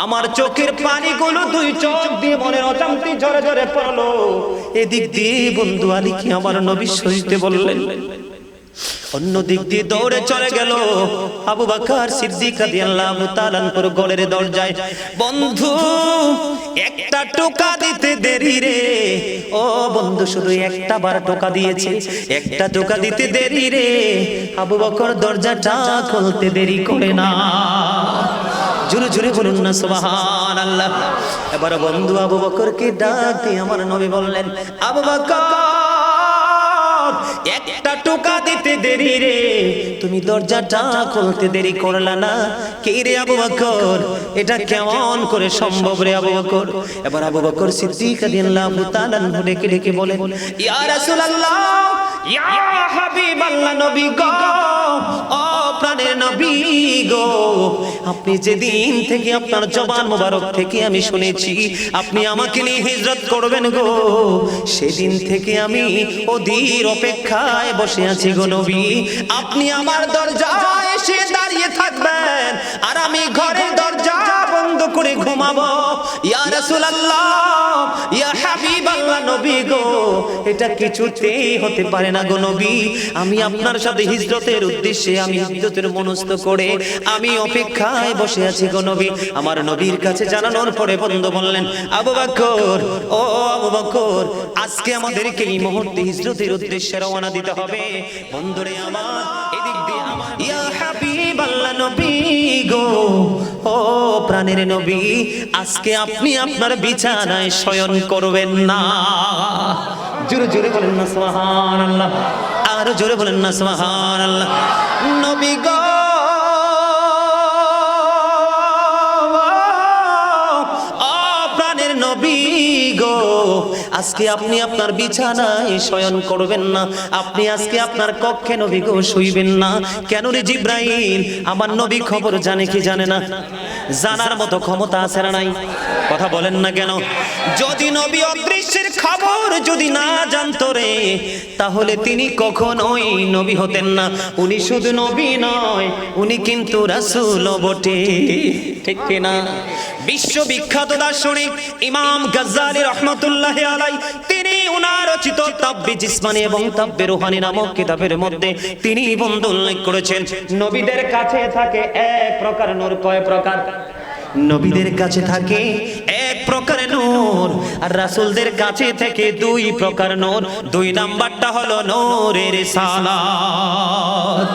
আমার চোখের পানিগুলো দুই চোখ দিয়ে মনের অজান্তে ঝরে ঝরে পড়লো। এদিক দিয়ে বন্ধু আলী কি আমার নবী সইতে বললেন, অন্য দিক দিয়ে দৌড়ে চলে গেল আবু বকর সিদ্দিক রাদিয়াল্লাহু তাআলা আনহুর ঘরের দরজায়। বন্ধু একটা টোকা দিতে দেরি রে, ও বন্ধু শুধু একটা বার টোকা দিয়েছে, একটা টোকা দিতে দেরি রে। আবু বকর দরজাটা খুলতে দেরি করে না। জোরে জোরে বলুন না সুবহানাল্লাহ। এবার বন্ধু আবু বকরকে ডাক দিয়ে আমার নবী বললেন, আবু বকর একটা টোকা দিতে দেরি রে, তুমি দরজাটা খুলতে দেরি করলা না। কে রে আবু বকর, এটা কেমন করে সম্ভব রে আবু বকর? এবার আবু বকর সিদ্দিক রাদিয়াল্লাহু তাআলা আনহু ডেকে ডেকে বলেন, ইয়া রাসূলুল্লাহ, ইয়া হাবিবাল্লাহ, নবী গো, ও প্রাণের নবী গো, আপনি যেদিন থেকে আপনার জবান মোবারক থেকে আমি শুনেছি আপনি আমাকে নিয়ে হিজরত করবেন গো, সেদিন থেকে আমি অধীর অপেক্ষায় বসে আছি গো নবী। আপনি আমার দরজায় এসে দাঁড়িয়ে থাকবেন আর আমি ঘরের দরজা বন্ধ করে ঘুমাবো। ইয়া রাসূলুল্লাহ, ইয়া হাবিবাল্লাহ, নবী গো, এটা কিছুতেই হতে পারে না গো নবী। আমি আপনার সাথে হিজরতের উদ্দেশ্যে আমি হিজরতের মনস্থ করে আমি অপেক্ষায় বসে আছি গো নবী। আমার নবীর কাছে জানানোর পরে বন্ধু বললেন, আবু বকর, ও আবু বকর, আজকে আমাদেরকে এই মুহূর্তে হিজরতের উদ্দেশ্যে রওনা দিতে হবে। বন্ধুরে আমার, এদিক দিয়ে আমার, ইয়া হাবিবাল্লাহ, নবী গো, ও প্রাণের নবী, আজকে আপনি আপনার বিছানায় শয়ন করবেন না। জোরে জোরে বলেন না সুবহানাল্লাহ, আর জোরে বলেন না সুবহানাল্লাহ। নবী গো, ও প্রাণের নবী গো, আজকে আপনি আপনার বিছানায় শয়ন করবেন না, আপনি আজকে আপনার কক্ষে নবী গো শুইবেন না। কেন রে জিবরাইল, আমার নবী খবর জানে কি জানে না? জানার মতো ক্ষমতা আছে না নাই? কথা বলেন না কেন? যদি নবী অদৃশ্যের খবর যদি না জানতো রে, তাহলে তিনি কখনোই নবী হতেন না। উনি শুধু নবী নয়, উনি কিন্তু রাসূলও বটে, ঠিক কি না? বিশ্ববিখ্যাত দার্শনিক ইমাম গাজ্জালী রাহমাতুল্লাহি আলাইহি, তিনি ওনার রচিত তাব্বি জিসমানি এবং তাব্বি রূহানি নামক কিতাবের মধ্যে তিনি বন্ধু উল্লেখ করেছেন, নবীদের কাছে থাকে এক প্রকার নূর। কয় প্রকার? নবীদের কাছে থাকে এক প্রকার নূর, আর রাসূলদের কাছে থেকে দুই প্রকার নূর। দুই নাম্বারটা হলো নূরে রিসালাত।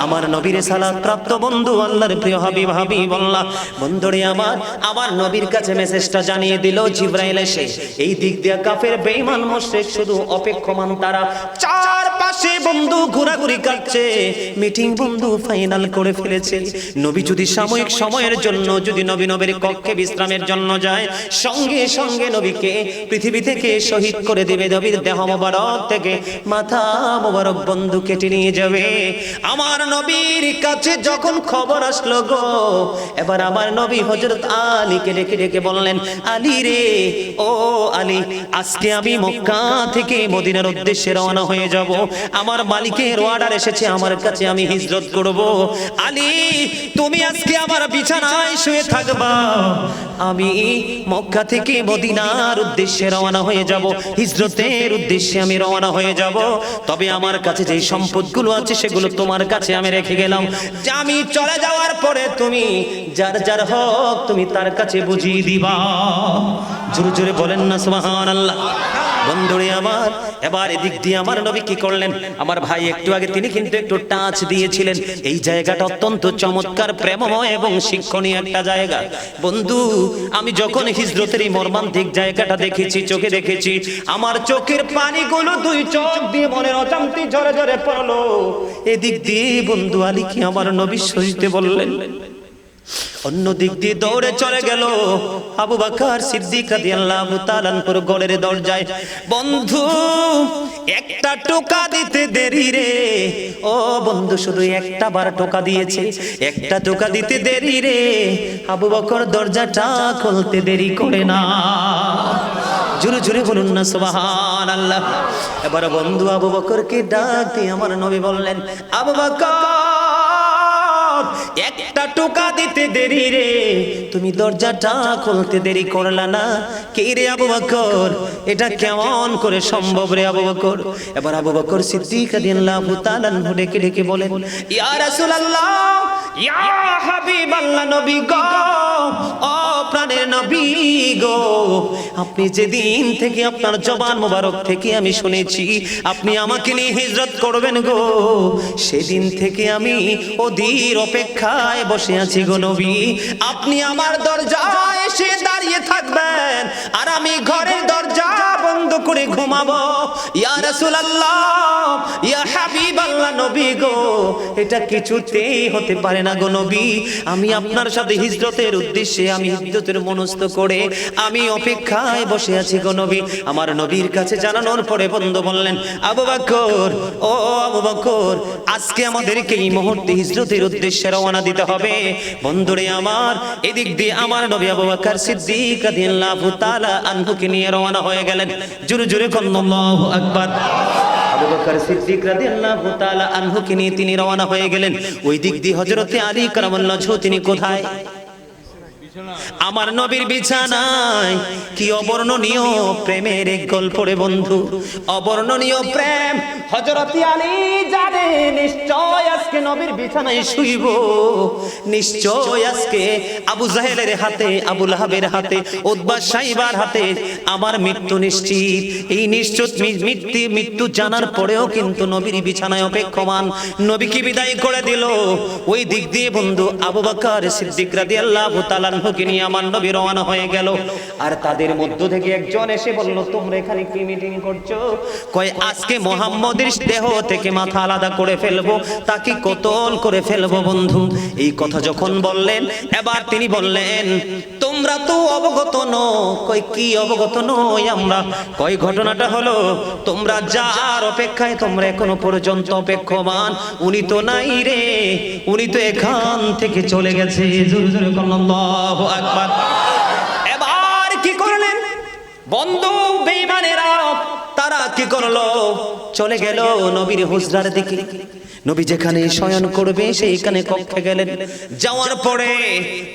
আমার নবীর সালাত প্রাপ্ত বন্ধু আল্লাহর প্রিয় হাবিব হাবিবাল্লাহ, বন্ধুরে আমার, আমার নবীর কাছে মেসেজটা জানিয়ে দিল জিবরাইল এসে। এই দিক দিয়ে কাফের বেঈমান মুশরিক শুধু অপেক্ষমান, তারা চারপাশে বন্ধু ঘোরাঘুরি কাটছে, মিটিং বন্ধু ফাইনাল করে ফেলেছে। নবী যদি সাময়িক সময়ের জন্য যদি নবীর কক্ষে বিশ্রামের জন্য যায়, সঙ্গে সঙ্গে নবীকে পৃথিবী থেকে শহীদ করে দেবে। নবীর দেহ মোবারক থেকে মাথা মোবারক বন্ধু কেটে নিয়ে যাবে। আমার নবীর কাছে যখন খবর আসলো গো, এবার আমার নবী হযরত আলীকে ডেকে ডেকে বললেন, আলী রে, ও আলী, আজকে আমি মক্কা থেকে মদিনার উদ্দেশ্যে রওনা হয়ে যাব। আমার মালিকের অর্ডার এসেছে আমার কাছে, আমি হিজরত করব। আলী, তুমি আজকে আমার বিছানায় শুয়ে থাকবা, আমি মক্কা থেকে মদিনার উদ্দেশ্যে রওনা হয়ে যাব, হিজরতের উদ্দেশ্যে আমি রওনা হয়ে যাব। তবে আমার কাছে যে সম্পদগুলো আছে সেগুলো তোমার কাছে আমি রেখে গেলাম, যে আমি চলে যাওয়ার পরে তুমি যার যার হক তুমি তার কাছে বুঝিয়ে দিবা। জোরে জোরে বলেন না সুবহানাল্লাহ। বন্ধুরে আমার, এবার এদিক দিয়ে আমার নবী কি করলেন? আমার ভাই একটু আগে তিনি কিন্তু একটু টাচ দিয়েছিলেন, এই জায়গাটা অত্যন্ত চমৎকার, প্রেমময় এবং শিক্ষণীয় একটা জায়গা। বন্ধু, আমি যখন হিজরতের এই মর্মান্তিক জায়গাটা দেখেছি, চোখে দেখেছি, আমার চোখের পানিগুলো দুই চোখ দিয়ে মনের অজান্তে ঝরে ঝরে পড়লো। এদিক দিয়ে বন্ধু আলী কি আমার নবী সইতে বললেন, অন্য দিক দিয়ে দৌড়ে চলে গেল আবু বকর সিদ্দিক রাদিয়াল্লাহু তাআলা আনহুর ঘরের দরজায়। বন্ধু একটা টোকা দিতে দেরি রে, ও বন্ধু শুধু একটা বার টোকা দিয়েছে, একটা টোকা দিতে দেরি রে। আবু বকর দরজাটা খুলতে দেরি করে না। জোরে জোরে বলুন না সুবহানাল্লাহ। এবার বন্ধু আবু বকরকে ডাক দিয়ে আমার নবী বললেন, আবু বকর, বকর একটা টোকা দিতে দেরি রে, তুমি দরজাটা খুলতে দেরি করলা না, কে রে আবু বকর, এটা কেমন করে সম্ভব রে আবু বকর? এবার আবু বকর সিদ্দিক রাদিয়াল্লাহু তাআলা আনহু ডেকে ডেকে বলেন, ইয়া রাসূলুল্লাহ, ইয়া হাবিবাল্লাহ, নবী গো, ও প্রাণের নবী গো, আপনি যেদিন থেকে আপনার জবান মোবারক থেকে আমি শুনেছি আপনি আমাকে নিয়ে হিজরত করবেন গো, সেদিন থেকে আমি অধীর অপেক্ষায় বসে আছি গো নবী। আপনি আমার দরজায় এসে দাঁড়িয়ে থাকবেন আর আমি ঘরের দরজা বন্ধ করে ঘুমাবো। ইয়া রাসূলুল্লাহ, ইয়া হাবিবাল্লাহ, নবী গো, এটা কিছুতেই হতে পারে না গো নবী। আমি আপনার সাথে হিজরতের উদ্দেশ্যে আমি হিজরতের মনস্থ করে আমি অপেক্ষায় বসে আছি গো নবী। আমার নবীর কাছে জানানোর পরে বন্ধু বললেন, আবু বকর, ও আবু বকর, আজকে আমাদেরকে এই মুহূর্তে হিজরতের উদ্দেশ্যে রওনা দিতে হবে। বন্ধুরে আমার, এদিক দিয়ে আমার নবী আবু বকর সিদ্দিক রাদিয়াল্লাহু তাআলা আনহুকে নিয়ে রওনা হয়ে গেলেন। জোরে জোরে আল্লাহু আকবার। আবু বকর সিদ্দিক রাদিয়াল্লাহু তাআলা আনহুকে নিয়ে তিনি রওনা হয়ে গেলেন। ওই দিক দিয়ে হযরতে আলী কারামাল্লাহু ওয়াজহু তিনি কোথায়? আমার নবীর বিছানায়। কি অবর্ণনীয় প্রেমের এক গল্প রে বন্ধু, অবর্ণনীয় প্রেম। হযরতে আলী জানে নিশ্চয় আজকে নবীর বিছানায় শুইব, নিশ্চয় আজকে আবু জাহেলের হাতে, আবু লাহাবের হাতে, উতবা সাইবার হাতে আমার মৃত্যু নিশ্চিত। এই নিশ্চিত মৃত্যু জানার পরেও কিন্তু নবীর বিছানায় অপেক্ষমান। নবীকে বিদায় করে দিল। ওই দিক দিয়ে বন্ধু আবু বকর সিদ্দিক রাদিয়াল্লাহু তাআলা আনহুকে নিয়ে আমার নবী রওনা হয়ে গেল। আর তাদের মধ্য থেকে একজন এসে বলল, তোমরা এখানে কি মিটিং করছো? কয় আজকে মুহাম্মদের দেহ থেকে মাথা আলাদা করে ফেলবো, তাকে কতল করে ফেলবো বন্ধু। এই কথা যখন বললেন, এবার তিনি বললেন, তোমরা তো অবগত নও। কই কি অবগত নই আমরা? কয় ঘটনাটা হলো, তোমরা যার অপেক্ষায় তোমরা এখনো পর্যন্ত অপেক্ষমান, উনি তো নাই রে, উনি তো এখান থেকে চলে গেছে। জোরে জোরে আল্লাহু আকবার। এবার কি করলেন বন্ধু বেঈমানেরা? তারা কি করলো? চলে গেল নবীর হুজরার দিকে। নবী যেখানে শয়ন করবে সেইখানে কক্ষে গেলেন। যাওয়ার পরে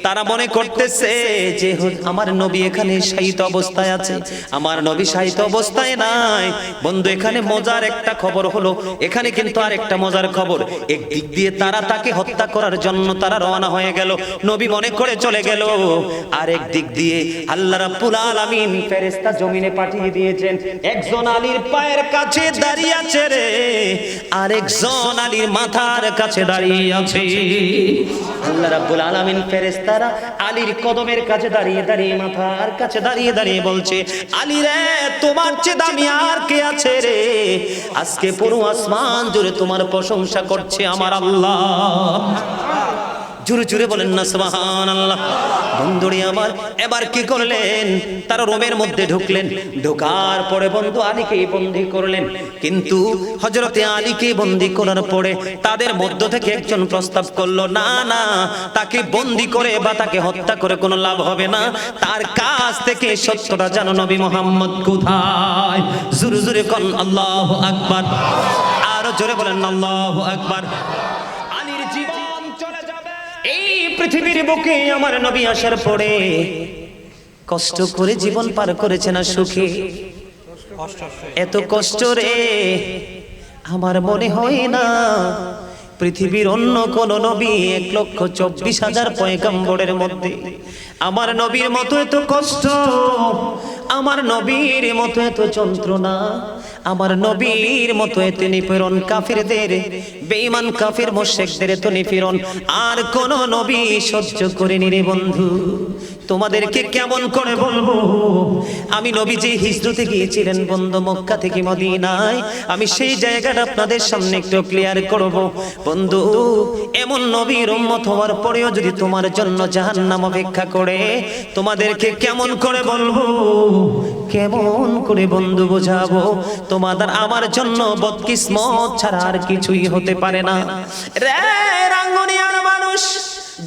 তারা মনে করতেছে যে আমার নবী এখানে শায়িত অবস্থায় আছে। আমার নবী শায়িত অবস্থায় নাই বন্ধু। এখানে মজার একটা খবর হলো, এখানে কিন্তু আরেকটা মজার খবর। একদিক দিয়ে তারা তাকে হত্যা করার জন্য তারা রওনা হয়ে গেল, নবী মনে করে চলে গেল। আর একদিক দিয়ে আল্লাহ রাব্বুল আলামিন ফেরেশতা জমিনে পাঠিয়ে দিয়েছেন। একজন আলীর পায়ের কাছে দাঁড়িয়ে আছে রে, আরেকজন আলীর মাথার কাছে দাঁড়িয়ে আছে। আল্লাহ রাব্বুল আলামিন ফেরেশতারা আলীর কদমের কাছে দাঁড়িয়ে দাঁড়িয়ে, মাথার কাছে দাঁড়িয়ে দাঁড়িয়ে বলছে, আলী রে, তোমার চেয়ে দামি আর কে আছে রে? আজকে পুরো আসমান জুড়ে তোমার প্রশংসা করছে আমার আল্লাহ। জোরে জোরে বলেন না সুবহানাল্লাহ। বন্ধুরে আমার, এবার কি করলেন? তারা রোমের মধ্যে ঢুকলেন। ঢোকার পরে বন্ধু আলীকে বন্দী করলেন। কিন্তু হযরতে আলীকে বন্দী করার পরে তাদের মধ্য থেকে একজন প্রস্তাব করলো, না না, তাকে বন্দী করে বা তাকে হত্যা করে কোনো লাভ হবে না। তার কাছ থেকে সত্যটা জানো নবী মুহাম্মদ কোথায়? জোরে জোরে কোন আল্লাহু আকবার। আরো জোরে বলেন আল্লাহু আকবার। আলীর জীবন চলে যাবে। এই পৃথিবীর বুকে আমার নবী আসার পরে কষ্ট করে জীবন পার করেছে না সুখে? এত কষ্ট রে আমার মনে হয় না পৃথিবীর অন্য কোন নবী 1,24,000 পয়গম্বরের মধ্যে আমার নবীর মতো এত কষ্ট, আমার নবীর মতো এত যন্ত্রণা, আমার নবীর মতো এত নিপীড়ন, কাফিরদের, বেঈমান কাফির মুশরিকদের এত নিপীড়ন আর কোন নবী সহ্য করেনি রে বন্ধু। তোমাদেরকে কেমন করে বলবো? আমি নবী যে হিজরতে গিয়েছিলেন বন্ধু মক্কা থেকে মদিনায়, আমি সেই জায়গাটা আপনাদের সামনে একটু ক্লিয়ার করব বন্ধু। এমন নবীর উম্মত হওয়ার পরেও যদি তোমার জন্য জাহান্নাম অপেক্ষা করে, তোমাদেরকে কেমন করে বলবো, কেমন করে বন্ধু বোঝাবো? তোমাদের আমার জন্য বদকিসমত ছাড়া আর কিছুই হতে পারে না রে রাঙ্গুনিয়ার মানুষ,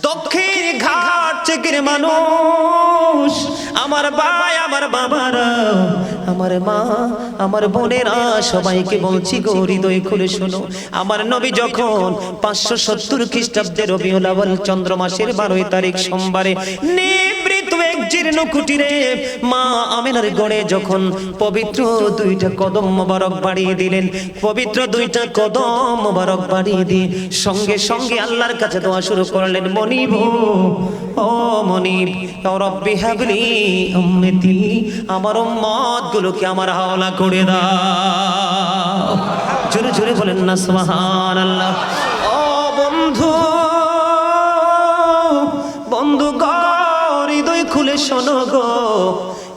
দক্ষিণ ঘাট চেকের মানুষ, আমার ভাই, আমার বাবারা, আমার মা, আমার বোনেরা, সবাইকে বলছি গো, হৃদয় খুলে শোনো। আমার নবী যখন 570 খ্রিস্টাব্দে রবিউল আউয়াল চন্দ্র মাসের 12 তারিখ সোমবারে নিভৃত এক জীর্ণ কুটিরে মা আমিনার গড়ে যখন পবিত্র 2টা কদম মোবারক বাড়িয়ে দিলেন, পবিত্র 2টা কদম মোবারক বাড়িয়ে দিয়ে সঙ্গে সঙ্গে আল্লাহর কাছে দোয়া শুরু করলেন, মনিব, ও মনিব, ও রব্বি হাবলি উম্মতি, আমার উম্মত গুলোকে আমার হাওলা করে দাও। জোরে জোরে বলেন না সুবহানাল্লাহ। ও বন্ধু, বন্ধু গো, হৃদয় খুলে শোনো গো,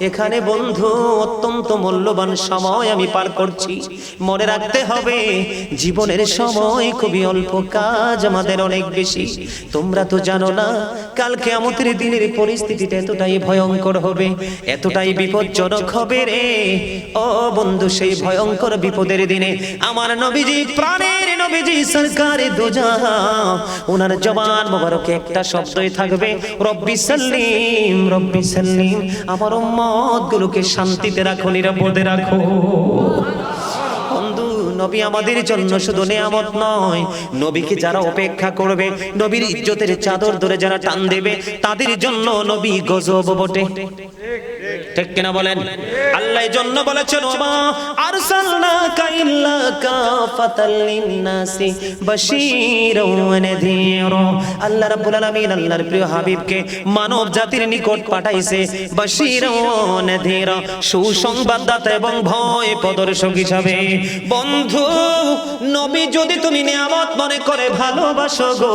এখানে বন্ধু অত্যন্ত মূল্যবান সময় আমি পার করছি। মনে রাখতে হবে জীবনের সময় খুবই অল্প, কাজ আমাদের অনেক বেশি। তোমরা তো জানো না কাল কিয়ামতের দিনের পরিস্থিতিটা এতটাই ভয়ঙ্কর হবে, এতটাই বিপজ্জনক হবে রে। ও বন্ধু, সেই ভয়ঙ্কর বিপদের দিনে আমার নবীজি, প্রাণের নবীজি সরকারে দোজাহান, ওনার জবান মোবারকে একটা শব্দই থাকবে, রব্বি সাল্লিম, রব্বি সাল্লিম। আমার উম্মত গুলোকে শান্তিতে রাখো, নিরাপদে রাখো। বন্ধু, নবী আমাদের জন্য শুধু নিয়ামত নয়, নবীকে যারা উপেক্ষা করবে, নবীর ইজ্জতের চাদর ধরে যারা টান দেবে, তাদের জন্য নবী গজব বটে। ঠিক কিনা বলেন? আল্লাহ এই জন্য বলেছেন, ওমা আরসালনাকা ইল্লা কাফাতাল লিন্নাসি বাশীরাও ওয়া নাযীরা। আল্লাহ রাব্বুল আলামিন আল্লাহর প্রিয় হাবিবকে মানব জাতির নিকট পাঠাইছে বাশীরাও ওয়া নাযীরা, সুসংবাদদাতা এবং ভয় প্রদর্শক হিসাবে। বন্ধু, নবী যদি তুমি নিয়ামত মনে করে ভালোবাসো গো,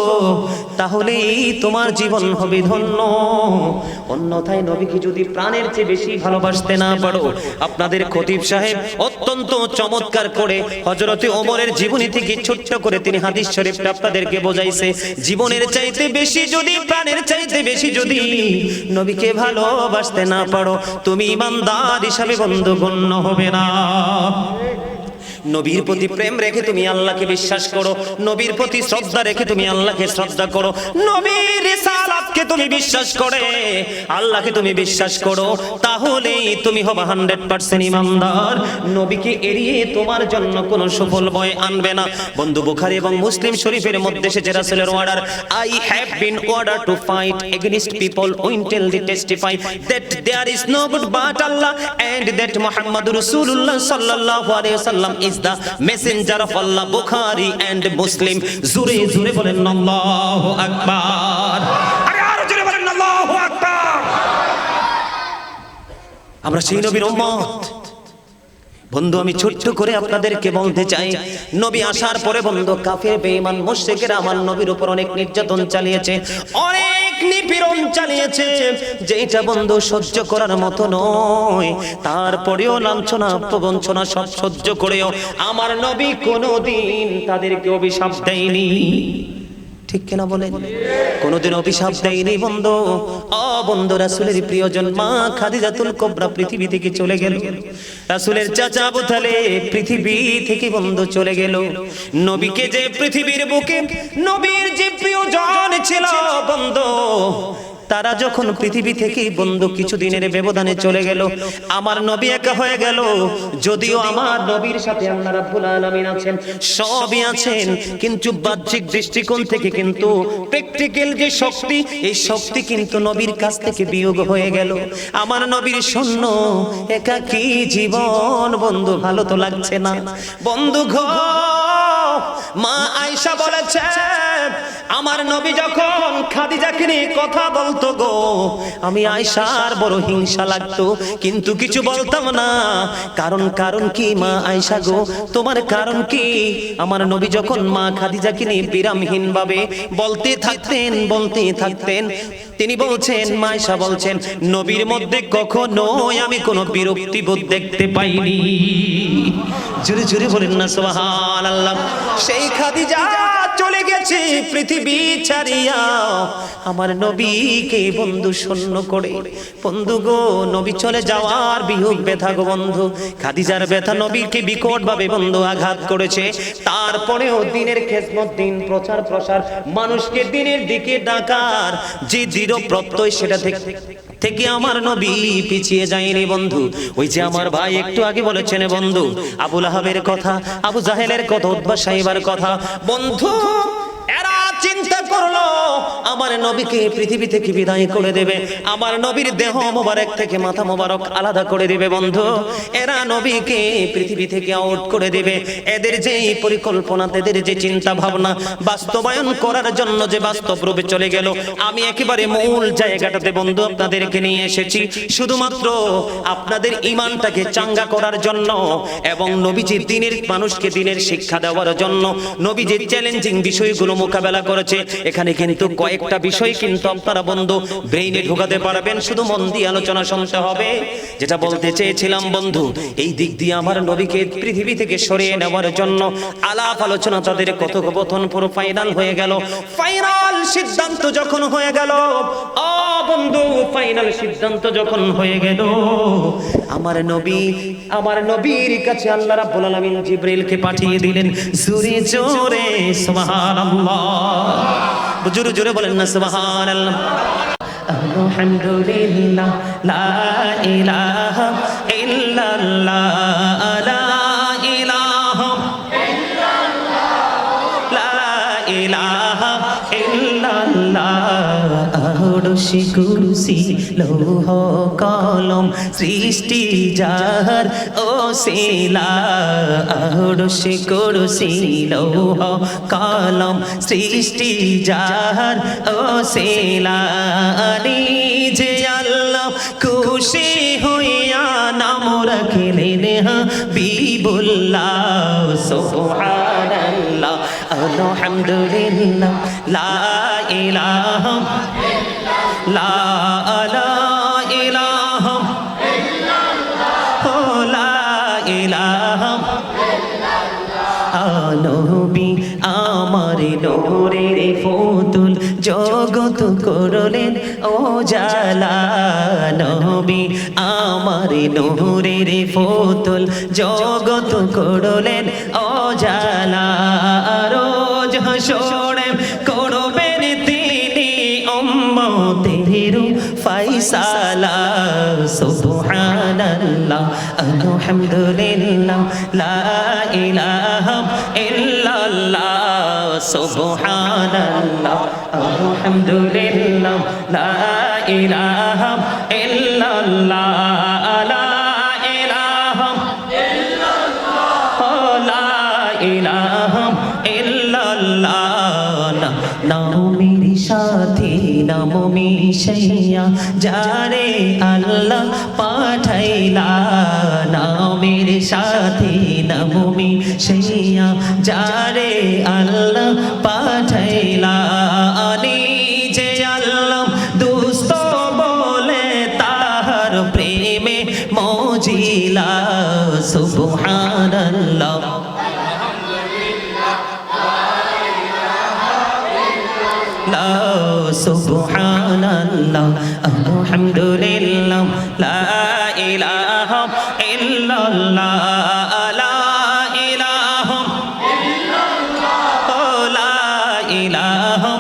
তাহলেই তোমার জীবন হবে ধন্য। অন্যথায় নবীকে যদি প্রাণের চেয়ে বেশি ভালোবাসতে না পারো, আপনাদের খতিব সাহেব অত্যন্ত চমৎকার করে হযরতে ওমরের জীবনী থেকে ছোট্ট করে তিনি হাদিস শরীফটা আপনাদেরকে বোঝাইছে। জীবনের চাইতে বেশি যদি, প্রাণের চাইতে বেশি যদি নবীকে ভালোবাসতে না পারো, তুমি ঈমানদার হিসাবে বন্ধু গণ্য হবে না। নবীর প্রতি প্রেম রেখে তুমি আল্লাহকে বিশ্বাস করো, নবীর প্রতি শ্রদ্ধা রেখে তুমি আল্লাহকে শ্রদ্ধা করো, নবীর রিসালাতকে তুমি বিশ্বাস করে আল্লাহকে তুমি বিশ্বাস করো, তাহলেই তুমি হবে 100% ঈমানদার। নবীকে এড়িয়ে তোমার জন্য কোনো সফল বয় আনবে না। বন্ধু, বুখারী এবং মুসলিম শরীফের মধ্যে এসেছে রাসূলের order, I have been ordered to fight against people until they testify that there is no God but Allah and that Muhammad Rasulullah sallallahu alaihi wasallam is the messenger of Allah. Bukhari and Muslim. জোরে জোরে বলেন আল্লাহু আকবার। আরে আরো জোরে বলেন আল্লাহু আকবার। আমরা সেই নবীর উম্মত। বন্ধু, আমি ছোট্ট করে আপনাদেরকে বলতে চাই, নবী আসার পরে বন্ধু কাফের বেঈমান মুশরিকরা আমার নবীর উপর অনেক নির্যাতন চালিয়েছে, অনেক নিপীড়ন চালিয়েছে, যেটা বন্ধু সহ্য করার মতো নয়। তারপরেও লাঞ্ছনা প্রবঞ্চনা সব সহ্য করেও আমার নবী কোনোদিন তাদেরকে অভিশাপ দেয়নি। ঠিক কিনা বলেন? কোনদিন অভিশাপ দেয়নি বন্ধু। বন্ধু, রাসূলের প্রিয়জন মা খাদিজাতুল কুবরা পৃথিবী থেকে চলে গেল, রাসূলের চাচা আবু তালেব পৃথিবী থেকে বন্ধু চলে গেল। নবীকে যে পৃথিবীর বুকে নবীর যে প্রিয়জন ছিল বন্ধু, তারা যখন পৃথিবী থেকে বন্ধু কিছুদিনের ব্যবধানে চলে গেল, আমার নবী একা হয়ে গেল। যদিও আমার নবীর সাথে আল্লাহ রাব্বুল আলামিন আছেন, সবই আছেন, কিন্তু বাহ্যিক দৃষ্টিকোণ থেকে কিন্তু প্র্যাকটিক্যাল যে শক্তি, এই শক্তি কিন্তু নবীর কাছ থেকে বিয়োগ হয়ে গেল। আমার নবীর শূন্য একাকী জীবন বন্ধু, ভালো তো লাগছে না বন্ধু গো। মা আয়েশা বলেছে, আমার নবী যখন খাদিজাকে নিয়ে কথা বলতো গো, আমি আয়েশার বড় হিংসা লাগতো, কিন্তু কিছু বলতাম না। কারণ কি মা আয়েশা গো, তোমার কারণ কি? আমার নবী যখন মা খাদিজাকে নিয়ে বিরামহীন ভাবে বলতে থাকতেন, তিনি বলছেন, মা আয়েশা বলছেন, নবীর মধ্যে কখনোই আমি কোনো বিরক্তি বোধ দেখতে পাইনি। জোরে জোরে বলেন না সুবহানাল্লাহ। সেই খাদিজা চলে গেছে পৃথিবী ছাড়িয়া, আমার নবীকে বন্ধু শূন্য করে। বন্ধু গো, নবী চলে যাওয়ার বিয়োগ ব্যথা গো বন্ধু, খাদিজার ব্যথা নবীকে বিকট ভাবে বন্ধু আঘাত করেছে। তারপরেও দিনের খেদমত, দিন প্রচার প্রসার, মানুষকে দিনের দিকে ডাকার যে দৃঢ় প্রত্যয়, সেটা থেকে আমার নবী পিছিয়ে যায়নি বন্ধু। ওই যে আমার ভাই একটু আগে বলেছেন বন্ধু, আবু লাহাবের কথা, আবু জাহেলের কথা, উতবা সাইবার কথা বন্ধু, এরা চিন্তা করলো আমার নবীকে পৃথিবী থেকে বিদায় করে দেবে, আমার নবীর দেহ মোবারক থেকে মাথা মোবারক আলাদা করে দিবে বন্ধু। এরা নবীকে পৃথিবী থেকে আউট করে দিবে। এদের যে পরিকল্পনা, এদের যে চিন্তা ভাবনা বাস্তবায়ন করার জন্য যে বাস্তব রূপে চলে গেল, আমি একেবারে মূল জায়গাটাতে বন্ধু আপনাদেরকে নিয়ে এসেছি শুধুমাত্র আপনাদের ঈমানটাকে চাঙ্গা করার জন্য এবং নবীজি দ্বীনের মানুষকে দ্বীনের শিক্ষা দেওয়ার জন্য। নবীজি চ্যালেঞ্জিং বিষয়গুলো মোকাবেলা করেছে। এখানে কিন্তু কয়েকটা বিষয় কিন্তু আপনারা বন্ধু ব্রেইনে ঢোকাতে পারবেন, শুধু মন দিয়ে আলোচনা শুনতে হবে। যেটা বলতে চেয়েছিলাম বন্ধু, এই দিক দিয়ে আমার নবীকে পৃথিবী থেকে সরিয়ে নেওয়ার জন্য আলাপ আলোচনা, তাদের কথোপকথন পুরো ফাইনাল হয়ে গেল। ফাইনাল সিদ্ধান্ত যখন হয়ে গেল, ও বন্ধু, ফাইনাল সিদ্ধান্ত যখন হয়ে গেল, আমার নবীর কাছে আল্লাহ রাব্বুল আলামিন জিবরিলকে পাঠিয়ে দিলেন। জোরে জোরে সুবহানাল্লাহ, জোরে জোরে বলেন না সুবহানাল্লাহ। আলহামদুলিল্লাহ, লা ইলাহা ইল্লাল্লাহ, লা ইলাহা ইল্লাল্লাহ, লা ইলাহা ইল্লাল্লাহ। আরশে কুরসি লৌহ কলম সৃষ্টি যার ওসিলা, আরশে কুরসি লৌহ কলম সৃষ্টি যার ওসিলা। নিজে আল্লাহ খুশি হইয়া নাম রাখলেন হাবিবুল্লাহ। সুবহানাল্লাহ, আলহামদুলিল্লাহ, লা ইলাহা লা ইলাহা ইল্লাল্লাহ, লা ইলাহা ইল্লাল্লাহ। নবী আমার নূরের ফুতুল জগৎ করলেন ও জালা। নবী আমার নূরের ফুতুল জগৎ করলেন ও জালা। রোজ হাসরে করবেন তিনি উম্মতের ফায়সালা। সুবহানাল্লাহ, আলহামদুলিল্লাহ, লা ইলাহা ইল্লাল্লাহ। সুবহানাল্লাহ, আলহামদুলিল্লাহ, লা ইলাহা ইল্লাল্লাহ, লা ইলাহা ইল্লাল্লাহ, লা ইলাহা ইল্লাল্লাহ। নামের সাথে নাম মিশাইয়া যারে আল্লাহ পাঠাইলা। নামের সাথে নাম মিশাইয়া যারে আল্লাহ পাঠাইলা। নিজে আল্লাহ দুস্ত বলে তাহার প্রেমে মজিলা। সুবহানাল্লাহ, সুবহানাল্লাহ, আলহামদুলিল্লাহ, লা ইলাহা ইল্লাল্লাহ, লা ইলাহা ইল্লাল্লাহ, লা ইলাহা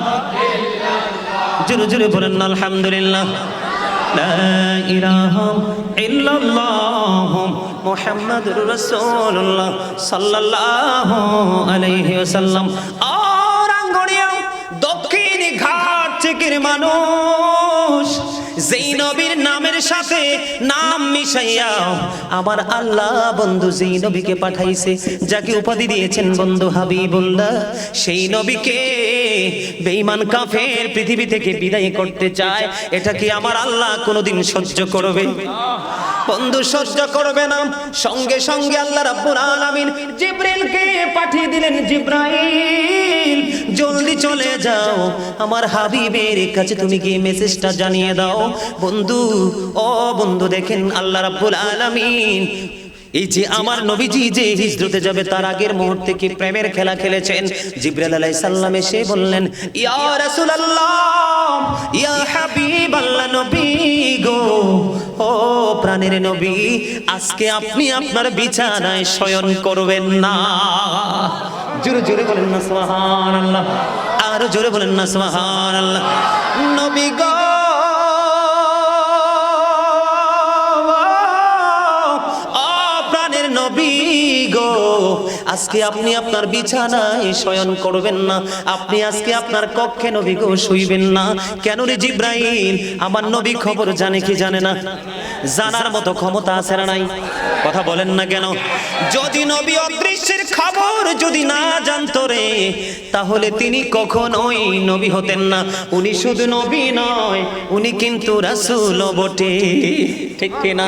ইল্লাল্লাহ। জোরে জোরে বলেন আলহামদুলিল্লাহ, লা ইলাহা ইল্লাল্লাহ মুহাম্মাদুর রাসূলুল্লাহ সাল্লাল্লাহু আলাইহি ওয়াসাল্লাম। দক্ষিণ ঘাট থেকে মানুষ যেই নবীর নামের সাথে নাম মিশাইয়া আমার আল্লাহ বন্ধু যেই নবীকে পাঠাইছে, যাকে উপাধি দিয়েছেন বন্ধু হাবিবুল্লাহ, সেই নবীকে বেঈমান কাফের পৃথিবী থেকে বিদায় করতে চায়। এটা কি আমার আল্লাহ কোনোদিন সহ্য করবে? বন্ধু সহ্য করবে না। সঙ্গে সঙ্গে আল্লাহ রাব্বুল আলামিন জিবরিলকে পাঠিয়ে দিলেন। জিবরাইল, জলদি চলে যাও, আমার হাবিবের কাছে তুমি গিয়ে মেসেজটা জানিয়ে দাও। বন্ধু, ও বন্ধু, দেখেন আল্লাহ রাব্বুল আলামিন এই যে আমার নবীজি যে হিজরতে যাবে তার আগের মুহূর্তে কি প্রেমের খেলা খেলেছেন। জিবরাইল আলাইহিস সালাম এসে বললেন, ইয়া রাসূলুল্লাহ, ইয়া হাবিবাল্লাহ, নবী গো, ও প্রাণের নবী, আজকে আপনি আপনার বিছানায় শয়ন করবেন না। জোরে জোরে বলেন না সুবহানাল্লাহ, আরো জোরে বলেন না সুবহানাল্লাহ। নবী গো, নবী গো, আজকে আপনি আপনার বিছানায় শয়ন করবেন না, আপনি আজকে আপনার কক্ষে নবী গো শুইবেন না। কেন রে জিবরাইল, আমার নবী খবর জানে কি জানে না? জানার মতো ক্ষমতা আছে না নাই? কথা বলেন না কেন? যদি নবী অদৃশ্যের খবর যদি না জানতো রে, তাহলে তিনি কখনোই নবী হতেন না। উনি শুধু নবী নয়, উনি কিন্তু রাসূলও বটে, ঠিক কিনা?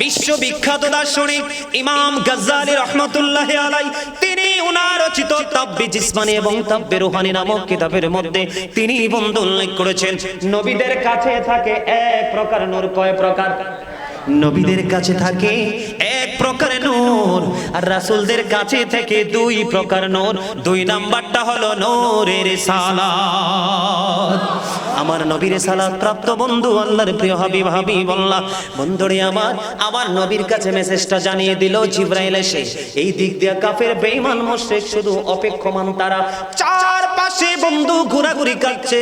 বিশ্ববিখ্যাত দার্শনিক ইমাম গাজ্জালী রাহমাতুল্লাহি আলাইহি, তিনি ওনার রচিত তাব্বি জিসমানি এবং তাব্বে রূহানি নামক কিতাবের মধ্যে তিনি বন্ধু উল্লেখ করেছেন, নবীদের কাছে থাকে এক প্রকার নূর। কয় প্রকার? নবীদের কাছে থাকে এক প্রকার নূর, আর রাসূলদের কাছে থেকে দুই প্রকার নূর। দুই নাম্বারটা হলো নূরে রিসালাত। আমার নবীর সালাত প্রাপ্ত বন্ধু, আল্লাহর প্রিয় হাবিব হাবিবুল্লাহ বন্ধুরে আমার নবীর কাছে মেসেজটা জানিয়ে দিল জিবরাইল এসে। এই দিক দিয়ে কাফের বেঈমান মুশরিক শুধু অপেক্ষমান, তারা চারপাশে বন্ধু ঘোরাঘুরি কাটছে,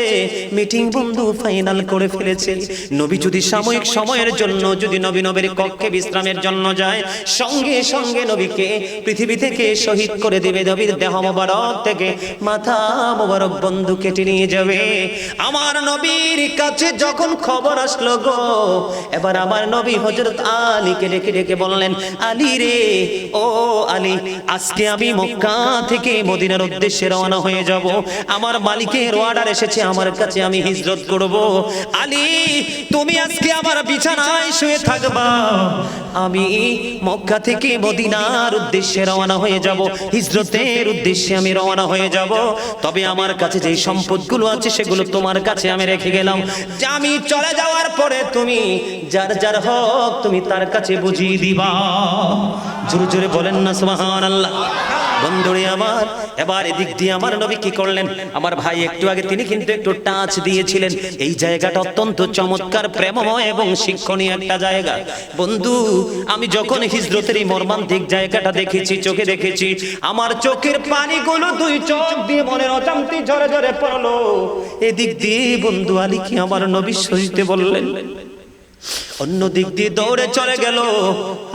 মিটিং বন্ধু ফাইনাল করে ফেলেছে। নবী যদি সাময়িক সময়ের জন্য যদি নবীর কক্ষে বিশ্রামের জন্য যায়, সঙ্গে সঙ্গে নবীকে পৃথিবী থেকে শহীদ করে দিবে। নবীর দেহ মোবারক থেকে মাথা মোবারক বন্ধু কেটে নিয়ে যাবে। আমার নবীর কাছে যখন খবর আসলো গো, এবার আমার নবী হযরত আলীকে ডেকে ডেকে বললেন, আলী রে, ও আলী, আজকে আমি মক্কা থেকে মদিনার উদ্দেশ্যে রওনা হয়ে যাব। আমার মালিকের অর্ডার এসেছে আমার কাছে, আমি হিজরত করব। আলী, তুমি আজকে আমার বিছানায় শুয়ে থাকবা, আমি মক্কা থেকে মদিনার উদ্দেশ্যে রওনা হয়ে যাব, হিজরতের উদ্দেশ্যে আমি রওনা হয়ে যাব। তবে আমার কাছে যে সম্পদগুলো আছে সেগুলো তোমার কাছে আমি রেখে গেলাম, যে আমি চলে যাওয়ার পরে তুমি যার যার হক তুমি তার কাছে বুঝিয়ে দিবা। জোরে জোরে বলেন না সুবহানাল্লাহ। বন্ধুরে আমার, এবার এদিক দিয়ে আমার নবী কি করলেন? আমার ভাই একটু আগে তিনি কিন্তু একটু টাচ দিয়েছিলেন। এই জায়গাটা অত্যন্ত চমৎকার, প্রেমময় এবং শিক্ষণীয় একটা জায়গা। বন্ধু, আমি যখন হিজরতের এই মর্মান্তিক জায়গাটা দেখেছি, চোখে দেখেছি, আমার চোখের পানিগুলো দুই চোখ দিয়ে মনের অজান্তে ঝরে ঝরে পড়লো। এদিক দিয়ে বন্ধু আলী কি আমার নবী সইতে বললেন, অন্য দিক দিয়ে দৌড়ে চলে গেল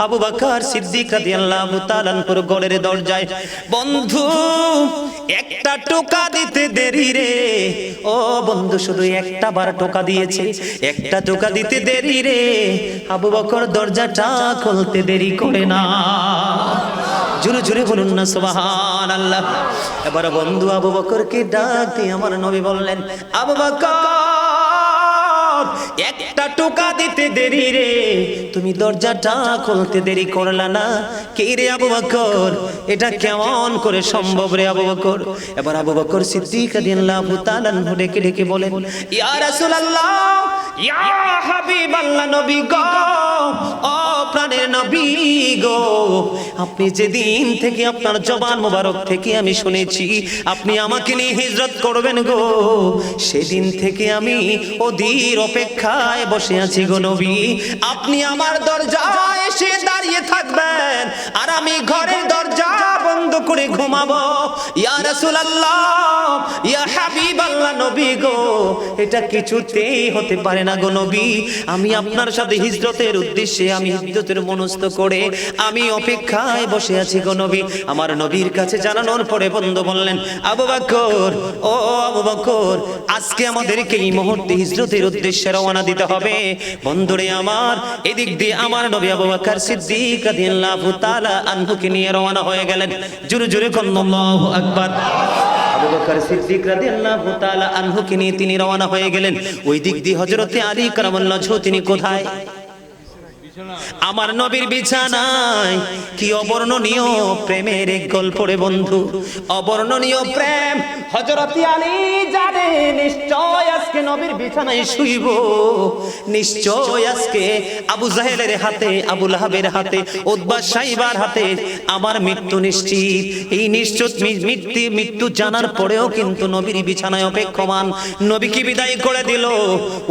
আবু বকর সিদ্দিক রাদিয়াল্লাহু তাআলা আনহুর ঘরের দরজায়। বন্ধু, একটা টোকা দিতে দেরি রে, ও বন্ধু, শুধু একটা বার টোকা দিয়েছে, একটা টোকা দিতে দেরি রে। আবু বকর দরজাটা খুলতে দেরি করে না। জোরে জোরে বলুন না সুবহানাল্লাহ। এবার বন্ধু আবু বকরকে ডাক দিয়ে আমার নবী বললেন, আবু বকর, একটা টোকা দিতে দেরি রে, তুমি দরজাটা খুলতে দেরি করলা না। কে রে আবু বকর, এটা কেমন করে সম্ভব রে আবু বকর? এবার আবু বকর সিদ্দিক রাদিয়াল্লাহু তাআলা আনহু ডেকে ডেকে বলেন, ইয়া রাসূলুল্লাহ, ইয়া হাবিবাল্লাহ, নবী গো, ও প্রাণের নবী গো, আপনি যেদিন থেকে আপনার জবান মোবারক থেকে আমি শুনেছি আপনি আমাকে নিয়ে হিজরত করবেন গো, সেদিন থেকে আমি অধীর অপেক্ষায় বসে আছি গো নবী। আপনি আমার দরজায় এসে দাঁড়িয়ে থাকবেন আর আমি ঘরের দরজা বন্ধ করে ঘুমাবো। ইয়া রাসূলুল্লাহ, ইয়া হাবিবাল্লাহ, নবী গো, এটা কিছুতেই হতে পারে না গো নবী। আমি আপনার সাথে হিজরতের উদ্দেশ্যে আমি হিজরতের মনস্থ করে আমি অপেক্ষায় বসে আছি গো নবী। আমার নবীর কাছে জানানোর পরে বন্ধু বললেন, আবু বকর, ও আবু বকর, আজকে আমাদেরকে এই মুহূর্তে হিজরতের উদ্দেশ্যে রওনা দিতে হবে। বন্ধুরে আমার, এদিক দিয়ে আমার নবী আবু বকর সিদ্দিক রাদিয়াল্লাহু তাআলা আনহুকে নিয়ে রওনা হয়ে গেলেন। জোরে জোরে বলুন আল্লাহু আকবার। আবু বকর সিদ্দিক রাদিয়াল্লাহু তাআলা আনহুকে নিয়ে তিনি রওনা হয়ে গেলেন। ওই দিক দিয়ে হযরতে আলী কারামাল্লাহু ওয়াজহু তিনি কোথায়? আমার নবীর বিছানায়। কি অবর্ণনীয় প্রেমের এক গল্প রে বন্ধু, অবর্ণনীয় প্রেম। হযরত আলী জানে নিশ্চয় আজকে নবীর বিছানায় শুইব, নিশ্চয় আজকে আবু জাহেলের হাতে, আবু লাহাবের হাতে, উতবা সাইবার হাতে আমার মৃত্যু নিশ্চিত। এই নিশ্চিত মৃত্যু জানার পরেও কিন্তু নবীর বিছানায় অপেক্ষমান। নবীকে বিদায় করে দিল।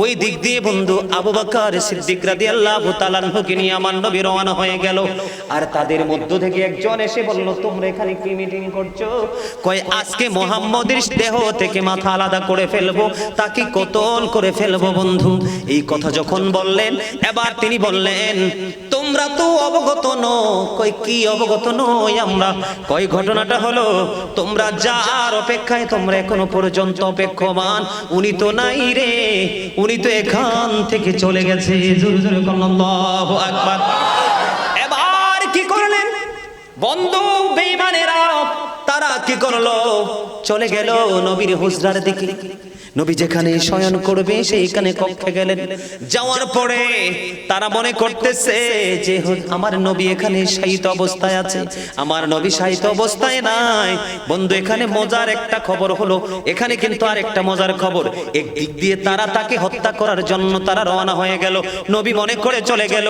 ওই দিক দিয়ে বন্ধু আবু বকর সিদ্দিক রাদিয়াল্লাহু তাআলা আনহুকে নিয়ে আমার নবী রওনা হয়ে গেল। আর তাদের মধ্য থেকে একজন এসে বলল, তোমরা এখানে কি মিটিং করছো? কয়, আজকে মুহাম্মদের দেহ থেকে মাথা আলাদা করে ফেলবো, তাকে কতল করে ফেলবো বন্ধু। এই কথা যখন বললেন, এবার তিনি বললেন, তোমরা তো অবগত নও। কই কি অবগত নই আমরা? কই ঘটনাটা হলো, তোমরা যার অপেক্ষায় তোমরা এখনো পর্যন্ত অপেক্ষমান, উনি তো নাই রে, উনি তো এখান থেকে চলে গেছে। জোরে জোরে বলুন আল্লাহু আকবার। এবার কি করলেন বন্ধু বেঈমানেরা? তারা কি করলো? চলে গেল নবীর হুজরার দিকে। নবী যেখানে শয়ন করবে সেইখানে কক্ষে গেলেন। যাওয়ার পরে তারা মনে করতেছে যে আমার নবী এখানে শায়িত অবস্থায় আছে, আমার নবী শায়িত অবস্থায় নাই। বন্ধু এখানে মজার একটা খবর হলো, এখানে কিন্তু আরেকটা মজার খবর। একদিক দিয়ে তারা তাকে হত্যা করার জন্য তারা রওনা হয়ে গেল, নবী মনে করে চলে গেল।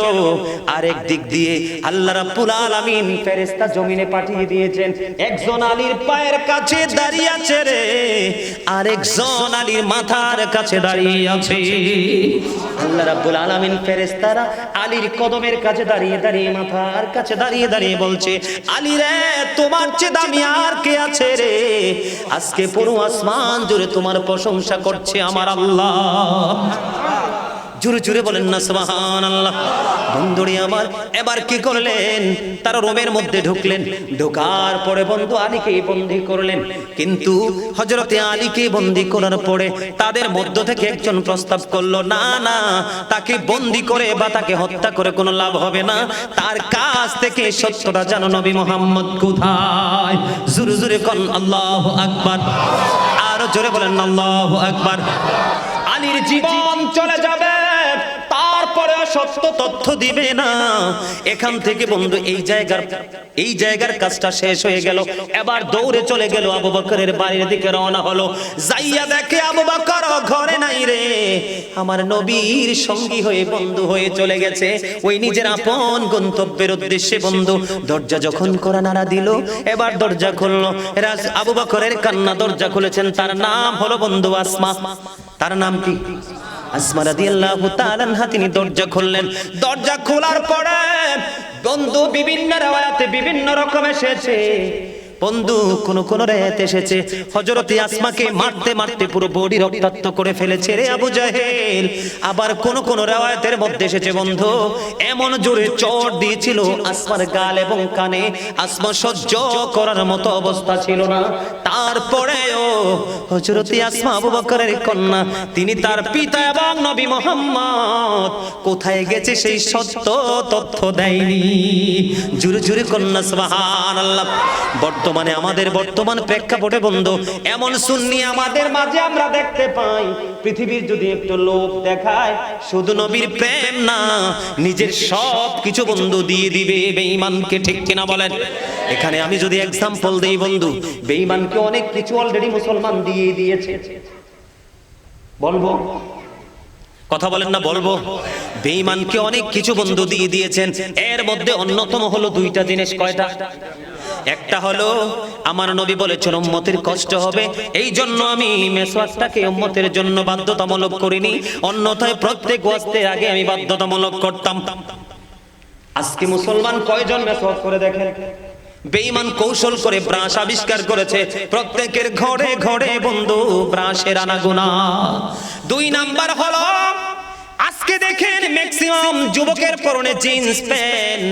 আর একদিক দিয়ে আল্লাহ রাব্বুল আলামিন ফেরেশতা জমিনে পাঠিয়ে দিয়েছেন। একজন আলীর পায়ের কাছে দাঁড়িয়ে আছে রে, আরেকজন আলীর মাথার কাছে দাঁড়িয়ে আছে। আল্লাহ রাব্বুল আলামিন ফেরেশতারা আলীর কদমের কাছে দাঁড়িয়ে দাঁড়িয়ে, মাথার কাছে দাঁড়িয়ে দাঁড়িয়ে বলছে, আলী রে, তোমার চেয়ে দামি আর কে আছে রে? আজকে পুরো আসমান জুড়ে তোমার প্রশংসা করছে আমার আল্লাহ। জোরে জোরে বলেন না সুবহানাল্লাহ। বন্ধুরে আমার, এবার কি করলেন? তারা রোমের মধ্যে ঢুকলেন। ঢোকার পরে বন্ধু আলীকে বন্দী করলেন। কিন্তু হযরতে আলীকে বন্দী করার পরে তাদের মধ্য থেকে একজন প্রস্তাব করলো, না না, তাকে বন্দী করে বা তাকে হত্যা করে কোনো লাভ হবে না, তার কাছ থেকে সত্যটা জানো নবী মুহাম্মদ কোথায়। জোরে জোরে কোন আল্লাহু আকবার। আর জোরে বলেন আল্লাহু আকবার। আলীর জীবন চলে যাবে, তারপরে সত্য তথ্য দিবে না। এখান থেকে বন্ধু এই জায়গার কাজটা শেষ হয়ে গেল। এবার দৌড়ে চলে গেল আবু বকরের বাড়ির দিকে রওনা হলো। যাইয়া দেখে আবু বকর ঘরে নাই রে, আমার নবীর সঙ্গী হয়ে বন্ধু হয়ে চলে গেছে ওই নিজের আপন গন্তব্যের উদ্দেশ্যে। বন্ধু দরজা যখন করা নাড়া দিল, এবার দরজা খুললো। আবু বকরের কান্না, দরজা খুলেছেন, তার নাম হলো বন্ধু আসমা। তার নাম কি? আসমা রাদিয়াল্লাহু তাআলা আনহা। তিনি দরজা খুললেন। দরজা খোলার পরে বন্ধু বিভিন্ন riwayate বিভিন্ন রকম এসেছে। বন্ধু কোন কোন রায়াতে এসেছে হযরতে আসমাকে মারতে মারতে পুরো বডি রক্তাক্ত করে ফেলেছে রে আবু জাহেল। আবার কোন কোন রায়াতের মধ্যে এসেছে বন্ধু এমন জোরে চড় দিয়েছিল আসমার গাল এবং কানে, আসমা সহ্য করার মতো অবস্থা ছিল না। তারপরেও হযরতে আসমা আবু বকরের কন্যা, তিনি তার পিতা এবং নবী মুহাম্মদ কোথায় গেছে সেই সত্য তথ্য দেয়নি। জোরে জোরে কন্যা সুবহানাল্লাহ। বর্তমানে আমাদের বর্তমান প্রেক্ষাপটে বন্ধু এমন সুন্নি আমাদের মাঝে আমরা দেখতে পাই, পৃথিবীর যদি একটু লোভ দেখায় শুধু নবীর প্রেম না, নিজের সব কিছু বন্ধু দিয়ে দিবে বেঈমানকে। ঠিক কিনা বলেন? এখানে আমি যদি एग्जांपल দেই বন্ধু, বেঈমানকে অনেক কিছু অলরেডি মুসলমান দিয়ে দিয়েছে। বলবো কথা বলেন না? বলবো। বেঈমানকে অনেক কিছু বন্ধু দিয়ে দিয়েছেন। এর মধ্যে অন্যতম হলো দুইটা জিনিস। কয়টা? একটা হলো আমার নবী বলেছেন উম্মতের কষ্ট হবে, এই জন্য আমি মেসওয়াকটাকে উম্মতের জন্য বাধ্যতামূলক করিনি, অন্যথায় প্রত্যেক ওয়াজের আগে আমি বাধ্যতামূলক করতাম। আজকে মুসলমান কয়জন মেসওয়াক করে দেখেন? বেঈমান কৌশল করে ব্রাশ আবিষ্কার করেছে, প্রত্যেকের ঘরে ঘরে বন্ধু ব্রাশের আনাগোনা। দুই নাম্বার হলো আজকে দেখেন ম্যাক্সিমাম যুবকের পরনে জিন্স প্যান্ট।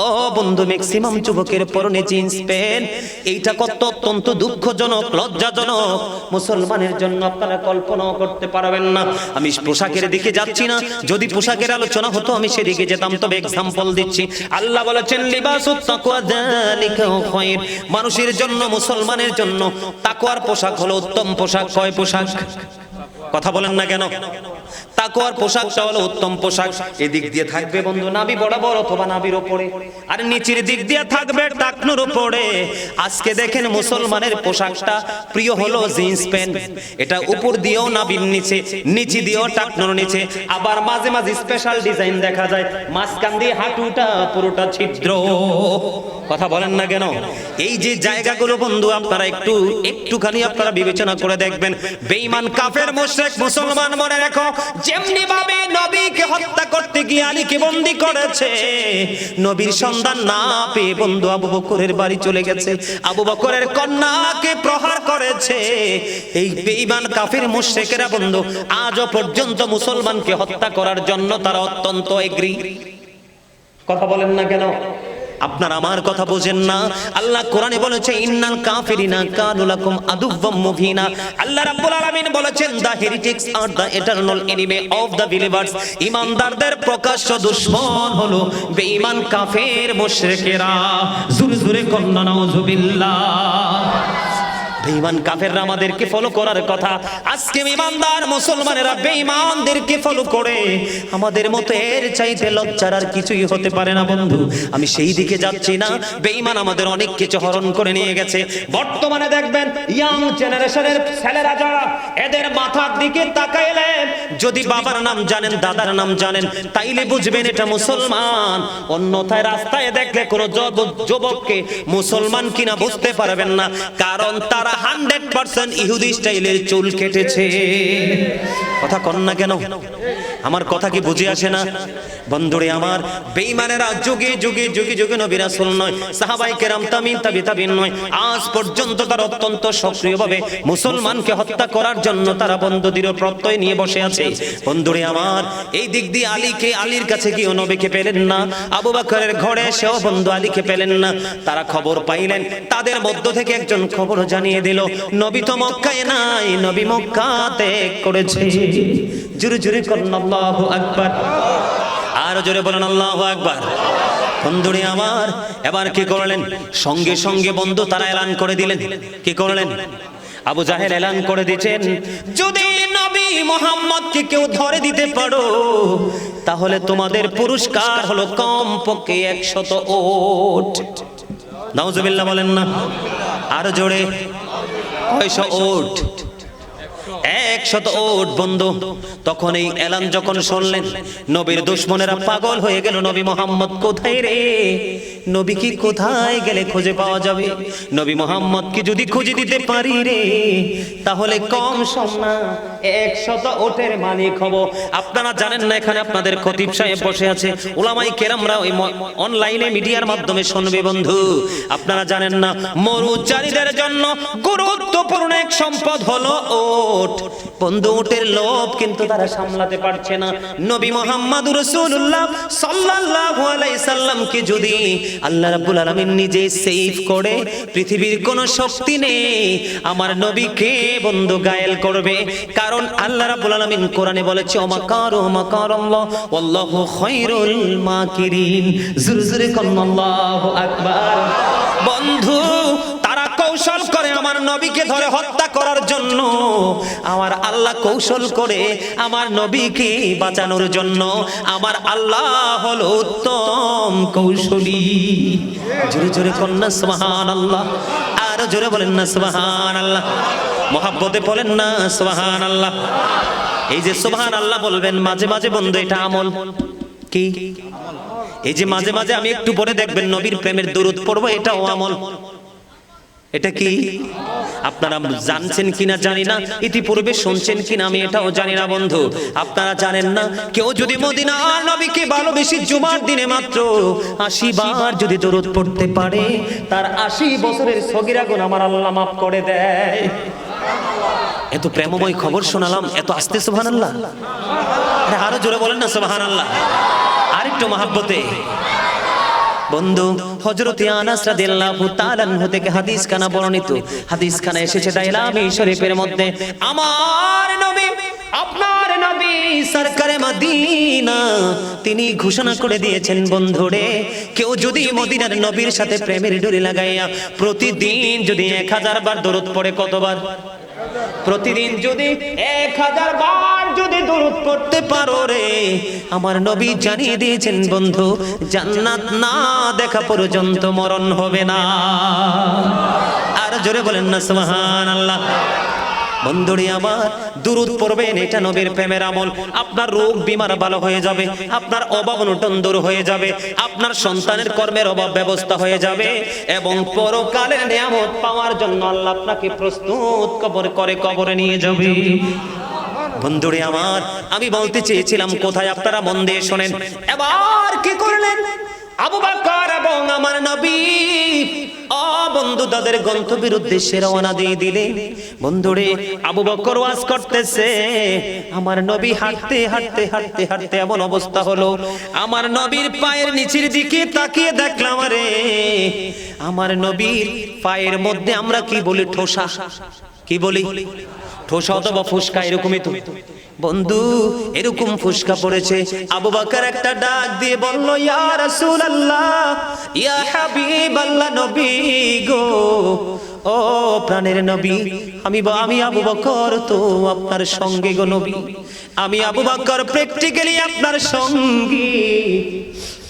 ও বন্ধু, ম্যাক্সিমাম যুবকের পরনে জিন্স প্যান্ট। এইটা কত অত্যন্ত দুঃখজনক, লজ্জাজনক মুসলমানের জন্য আপনারা কল্পনাও করতে পারবেন না। আমি পোশাকের দিকে যাচ্ছি না, যদি পোশাকের আলোচনা হতো আমি সেদিকে যেতাম, তবে एग्जांपल দিচ্ছি। আল্লাহ বলেছেন লিবাসুত তাকওয়া যালিকা খায়র, মানুষের জন্য মুসলমানের জন্য তাকওয়ার পোশাক হলো উত্তম পোশাক। কয় পোশাক? কথা বলেন না কেন? তাকওয়ার পোশাকটা হলো উত্তম পোশাক। এদিক দিয়ে থাকবে বন্ধু নাভি বরাবর অথবা নাভির উপরে, আর নিচের দিক দিয়ে থাকবে টাকনুর উপরে। আজকে দেখেন মুসলমানের পোশাকটা প্রিয় হলো জিন্স প্যান্ট। এটা উপর দিয়েও নাভির নিচে, নিচে দিয়েও টাকনুর নিচে, আবার মাঝে মাঝে স্পেশাল ডিজাইন দেখা যায়, মাঝখান দিয়ে হাঁটুটা পুরোটা ছিদ্র। কথা বলেন না কেন? এই যে জায়গাগুলো বন্ধু আপনারা একটুখানি আপনারা বিবেচনা করে দেখবেন। বেঈমান কাফের মুশরিক মুসলমান মনে রাখো, যেমনি ভাবে নবীকে হত্যা করতে গিয়ে আলীকে বন্দী করেছে, নবীর সন্ধান না পেয়ে বন্ধু আবু বকরের বাড়ি চলে গেছে, আবু বকরের কন্যাকে প্রহার করেছে। এই বেঈমান কাফের মুশরিকেরা বন্ধু আজও পর্যন্ত মুসলমানকে হত্যা করার জন্য তারা অত্যন্ত এগ্রি। কথা বলেন না কেন? আপনার আমার কথা বোঝেন না? আল্লাহ কোরআনে বলেছে ইন্নাল কাফিরিনা কানু লাকুম আদুওয়াম মুবিনা। আল্লাহ রাব্বুল আলামিন বলেছেন the heretics are the eternal enemy of the believers. ঈমানদারদের প্রকাশ্য দুশমন হলো বেঈমান কাফের মুশরিকেরা। জোরে জোরে কন্না নাউযুবিল্লাহ। বেঈমান কাফেররা আমাদেরকে ফলো করার কথা, আজকে ঈমানদার মুসলমানেরা বেঈমানদেরকে ফলো করে। আমাদের মতো এর চাইতে লজ্জার আর কিছুই হতে পারে না বন্ধু। আমি সেই দিকে যাচ্ছি না, বেঈমান আমাদের অনেক কিছু হরণ করে নিয়ে গেছে। বর্তমানে দেখবেন ইয়াং জেনারেশনের ছেলেরা যারা, এদের মাথার দিকে তাকাইলে যদি বাবার নাম জানেন, দাদার নাম জানেন, তাইলে বুঝবেন এটা মুসলমান। অন্যথায় রাস্তায় দেখলে কোনো যুবককে মুসলমান কিনা বুঝতে পারবেন না, কারণ তারা 100% ইহুদি স্টাইলের চুল কেটেছে। কথা কন না কেন? আমার কথা কি বুঝে আসে না? বন্ধুরে আমার, বেঈমানেরা যুগে যুগে যুগে যুগে নবী রাসূল নয়, সাহাবায়ে কেরাম তাবিঈন নয়, আজ পর্যন্ত তারা অত্যন্ত সক্রিয়ভাবে মুসলমানকে হত্যা করার জন্য তারা বন্ধ দৃঢ় প্রত্যয় নিয়ে বসে আছে। বন্ধুরে আমার, এই দিক দিয়ে আলীর কাছে গিয়ে নবীকে পেলেন না, আবু বকরের ঘরে এসেও বন্ধু আলীকে পেলেন না। তারা খবর পাইলেন, তাদের মধ্য থেকে একজন খবর জানিয়ে দিল নবী তো মক্কায় নাই, নবী মক্কা ত্যাগ করেছে। জোরে জোরে করুন আল্লাহু আকবার, আর জোরে বলেন আল্লাহু আকবার। বন্ধুরে আমার, এবার কি করলেন? সঙ্গে সঙ্গে বন্ধু তারা এলান করে দিলেন। কি করলেন? আবু জাহেল এলান করে দিয়েছেন, যদি নবী মুহাম্মদকে কেউ ধরে দিতে পারো তাহলে তোমাদের পুরস্কার হলো কমপক্ষে 100 ওট। নাউজুবিল্লাহ বলেন না, আর জোরে। 100 ওট, 100 ওট বন্ধু। তখন এই এলান যখন শুনলেন, নবীর দুশমনেরা পাগল হয়ে গেল, নবী মুহাম্মদ কোথায় রে? নবী কি কোথায় গেলে খুঁজে পাওয়া যাবে? নবী মুহাম্মদ কি যদি খুঁজে দিতে পারি রে, তাহলে কম সম না 100 ওটের মালিক হব। আপনারা জানেন না, এখানে আপনাদের খতিব সাহেব বসে আছে, উলামায়ে কেরামরা ওই অনলাইনে মিডিয়ার মাধ্যমে শুনবে বন্ধু। আপনারা জানেন না, মরুচারীদের জন্য গুরুত্বপূর্ণ এক সম্পদ হলো ওট। বন্ধু, ওটের লোভ কিন্তু তারা সামলাতে পারছে না। নবী মুহাম্মদুর রাসূলুল্লাহ সাল্লাল্লাহু আলাইহি সাল্লামকে যদি আল্লাহ রাব্বুল আলামিন নিজে সেভ করে, পৃথিবীর কোনো শক্তি নেই আমার নবীকে বন্ধু গায়েল করবে। কারণ আল্লাহ রাব্বুল আলামিন কোরআনে বলেছে ওমাকারু মাকারাল্লাহ ওয়াল্লাহু খায়রুল মাকিরিন। জোরে জোরে কোন আল্লাহু আকবার। বন্ধু, তারা কৌশল করে আমার নবীকে ধরে হত্যা করার জন্য, আমার আল্লাহ কৌশল করে আমার নবীকে বাঁচানোর জন্য। আমার আল্লাহ হলো উত্তম কৌশলী। জোরে জোরে কন্যা সুবহানাল্লাহ, আর জোরে বলেন না সুবহানাল্লাহ। মহব্বতে বলেন না সুবহানাল্লাহ। এই যে সুবহানাল্লাহ বলবেন মাঝে মাঝে বন্ধু, এটা আমল। কি? এই যে মাঝে মাঝে আমি একটু পরে দেখবেন নবীর প্রেমের দরুদ পড়বো, এটাও আমল। এটা কি আপনারা জানছেন কিনা জানি না, ইতিপূর্বে শুনছেন কিনা আমি এটাও জানি না বন্ধু। আপনারা জানেন না, কেউ যদি মদিনার নবীকে ভালোবেসে জুমার দিনে মাত্র 80 বার যদি দরুদ পড়তে পারে, তার 80 বছরের সগীরা গুনাহ আমার আল্লাহ মাফ করে দেয়। এত প্রেমময় খবর শোনালাম, এত আস্তে সুবহানাল্লাহ। আরো জোরে বলেন না সুবহানাল্লাহ, আরেকটু মহব্বতে। বন্ধু, হযরতে আনাস রাদিয়াল্লাহু তাআলা আনহু থেকে হাদিস খানা বর্ণিত। হাদিস খানা এসেছে দাইলামি শরীফের মধ্যে। আমার নবী, আপনার নবী সরকারে মদিনা, তিনি ঘোষণা করে দিয়েছেন বন্ধুরে, কেউ যদি মদিনার নবীর সাথে প্রেমের ডোরি লাগাইয়া প্রতিদিন যদি 1000 বার দরুদ পড়ে, কতবার? প্রতিদিন যদি 1000 বার যদি দরুদ পড়তে পারো রে, আমার নবী জানিয়ে দিয়েছেন বন্ধু, জান্নাত না দেখা পর্যন্ত মরণ হবে না। আর জোরে বলেন না সুবহানাল্লাহ। বন্ধুরে আমার, দুরুদ পড়বেন, এটা নবীর প্রেমের আমল। আপনার রোগ বিমার ভালো হয়ে যাবে, আপনার অভাব অনটন দূর হয়ে যাবে, আপনার সন্তানের কর্মের অভাব ব্যবস্থা হয়ে যাবে, এবং পরকালের নিয়ামত পাওয়ার জন্য আল্লাহ আপনাকে প্রস্তুত কবরে নিয়ে যাবে। বন্ধুরে আমার, আমি বলতে চেয়েছিলাম কোথায়, আপনারা মন দিয়ে শোনেন। এবার কি করলেন? আবু বকর এবং আমার নবী বন্ধু তাদের গন্তব্যের উদ্দেশ্যে রওনা দিয়ে দিলেন। বন্ধুরে, আবু বকর ওয়াজ করতেছে, আমার নবী হাঁটতে হাঁটতে হাঁটতে হাঁটতে এমন অবস্থা হলো, আমার নবীর পায়ের নিচের দিকে তাকিয়ে দেখলাম, আরে আমার নবীর পায়ের মধ্যে আমরা কি বলি, ঠোসা, কি বলি, ঠোসা অথবা ফুসকা, এরকমই তো বন্ধু, এরকম ফুসকা পড়েছে। আবু বকর একটা ডাক দিয়ে বলল, ইয়া রাসূলুল্লাহ, ইয়া হাবিবাল্লাহ, নবী গো, ও প্রাণের নবী, আমি আবু বকর তো আপনার সঙ্গে গো নবী, আমি আবু বকর প্র্যাকটিক্যালি আপনার সঙ্গী,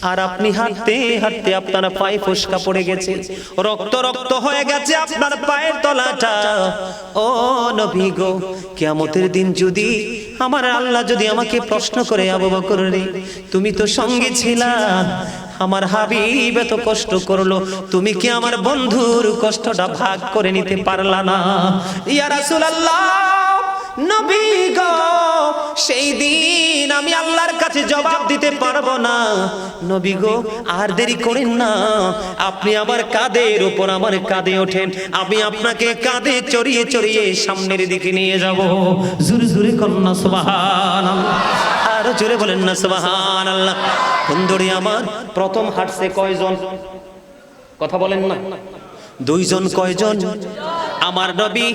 আর আপনি হাঁটতে হাঁটতে আপনার পায়ে ফোসকা পড়ে গেছে, রক্ত রক্ত হয়ে গেছে আপনার পায়ের তলাটা। ও নবী গো, কিয়ামতের দিন যদি আমার আল্লাহ যদি আমাকে প্রশ্ন করে, আবু বকর রে, তুমি তো সঙ্গে ছিলা, আমার হাবিব এত কষ্ট করলো, তুমি কি আমার বন্ধুর কষ্টটা ভাগ করে নিতে পারলা না? ইয়া রাসূলুল্লাহ, নবী গো, সেই দিন আমি আল্লাহর কাছে জবাব দিতে পারবো না, নবী গো আর দেরি করেন না, আপনি আবার কাঁধের উপর আমার কাঁধে ওঠেন, আমি আপনাকে কাঁধে চড়িয়ে চড়িয়ে সামনের দিকে নিয়ে যাব। জোরে জোরে কন্যা সুবহানাল্লাহ, আরো জোরে বলেন না সুবহানাল্লাহ। বন্ধুরে আমার, প্রথম হাঁটছে কয়জন? কথা বলেন না, দুইজন। কয়জন? আমার নবী,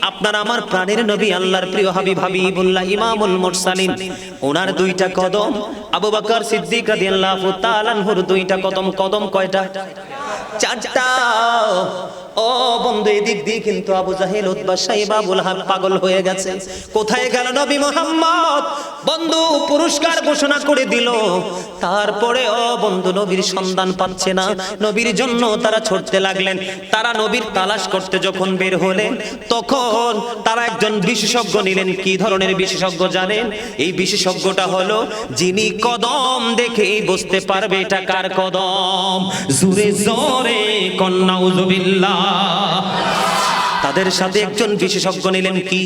আপনার আমার প্রাণের নবী, আল্লাহর প্রিয় হাবিব হাবিবুল্লাহ ইমামুল মুরসালিন, ওনার দুইটা কদম, আবু বকর সিদ্দিক রাদিয়াল্লাহু তাআলা আনহুর দুইটা কদম। কদম কয়টা? চারটা। ও বন্ধু, এদিক দিয়ে কিন্তু আবু জাহেল, উতবা, সাইবা, আবু লাহাব পাগল হয়ে গেছে। কোথায় গেল নবী মুহাম্মদ? বন্ধু পুরস্কার ঘোষণা করে দিল, তারপরে বন্ধু নবীর সন্ধান পাচ্ছে না, নবীর জন্য তারা ছুটতে লাগলেন। তারা নবীর তালাশ করতে যখন বের হলেন, তখন তারা একজন বিশেষজ্ঞ নিলেন। কি ধরনের বিশেষজ্ঞ জানেন? এই বিশেষজ্ঞটা হলো, যিনি কদম দেখেই বুঝতে পারবে এটা কার কদম। জোরে জোরে কন্যা উযুবিল্লাহ। তাদের সাথে একজন বিশেষজ্ঞ নিলেন। কি